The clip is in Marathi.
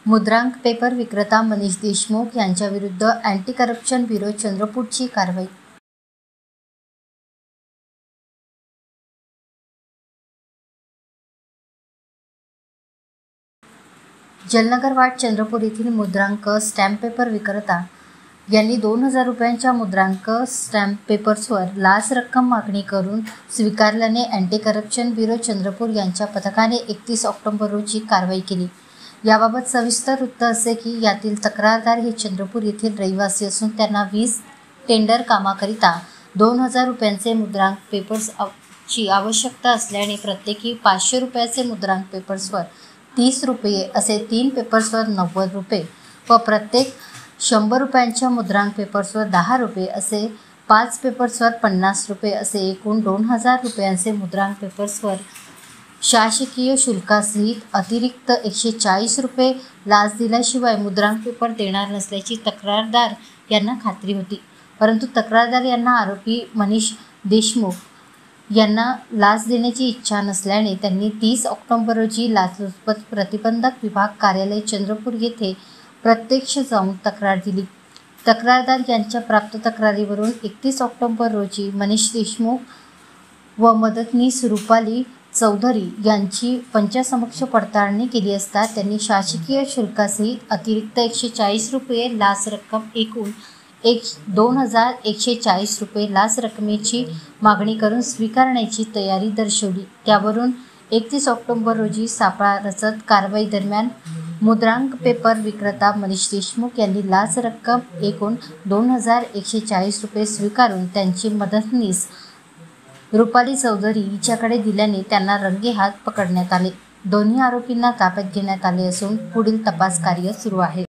मुद्रांक पेपर विक्रेता मनीष देशमुख यांच्याविरुद्ध अँटी करप्शन ब्युरो चंद्रपूरची कारवाई। जलनगर वार्ड चंद्रपूर येथील मुद्रांक स्टॅम्प पेपर विक्रेता यांनी 2000 रुपयांच्या मुद्रांक स्टॅम्प पेपर्सवर लाच रक्कम मागणी करून स्वीकारल्याने अँटी करप्शन ब्युरो चंद्रपूर यांच्या पथकाने 31 ऑक्टोबर रोजी कारवाई केली। याबाबत सविस्तर वृत्त असे की यातील तक्रारदार हे चंद्रपूर येथील रहिवासी असून त्यांना 20 टेंडर कामाकरिता 2000 रुपयांचे मुद्रांक पेपर्सची आवश्यकता असल्याने प्रत्येकी 500 रुपयाचे मुद्रांक पेपर्सवर 30 रुपये असे 3 पेपर्सवर 90 रुपये व प्रत्येक 100 रुपयांच्या मुद्रांक पेपर्सवर 10 रुपये असे 5 पेपर्सवर 50 रुपये असे एकूण 2000 रुपयांचे मुद्रांक पेपर्सवर शासकीय शुल्कासहित अतिरिक्त 140 रुपये लाच दिल्याशिवाय मुद्रांक पेपर देणार नसल्याची तक्रारदार यांना खात्री होती। परंतु तक्रारदार यांना आरोपी मनीष देशमुख यांना लाच देण्याची इच्छा नसल्याने त्यांनी 30 ऑक्टोबर रोजी लाचलुचपत प्रतिबंधक विभाग कार्यालय चंद्रपूर येथे प्रत्यक्ष जाऊन तक्रार दिली। तक्रारदार यांच्या प्राप्त तक्रारीवरून 31 ऑक्टोबर रोजी मनीष देशमुख व मदतनीस रुपाली चौधरी यांची पंचासमक्ष पडताळणी केली असता त्यांनी शासकीय शुल्कासहित अतिरिक्त 140 रुपये लाच रक्कम एकूण 2140 रुपये लाच रकमेची मागणी करून स्वीकारण्याची तयारी दर्शवली। त्यावरून 31 ऑक्टोबर रोजी सापळा रचत कारवाई दरम्यान मुद्रांक पेपर विक्रेता मनीष देशमुख यांनी लाच रक्कम एकूण 2140 रुपये स्वीकारून त्यांची मदतनीस रुपाली चौधरी हिच्याकडे दिल्याने त्यांना रंगेहात पकडण्यात आले। दोन्ही आरोपींना ताब्यात घेण्यात आले असून पुढील तपास कार्य सुरू आहे।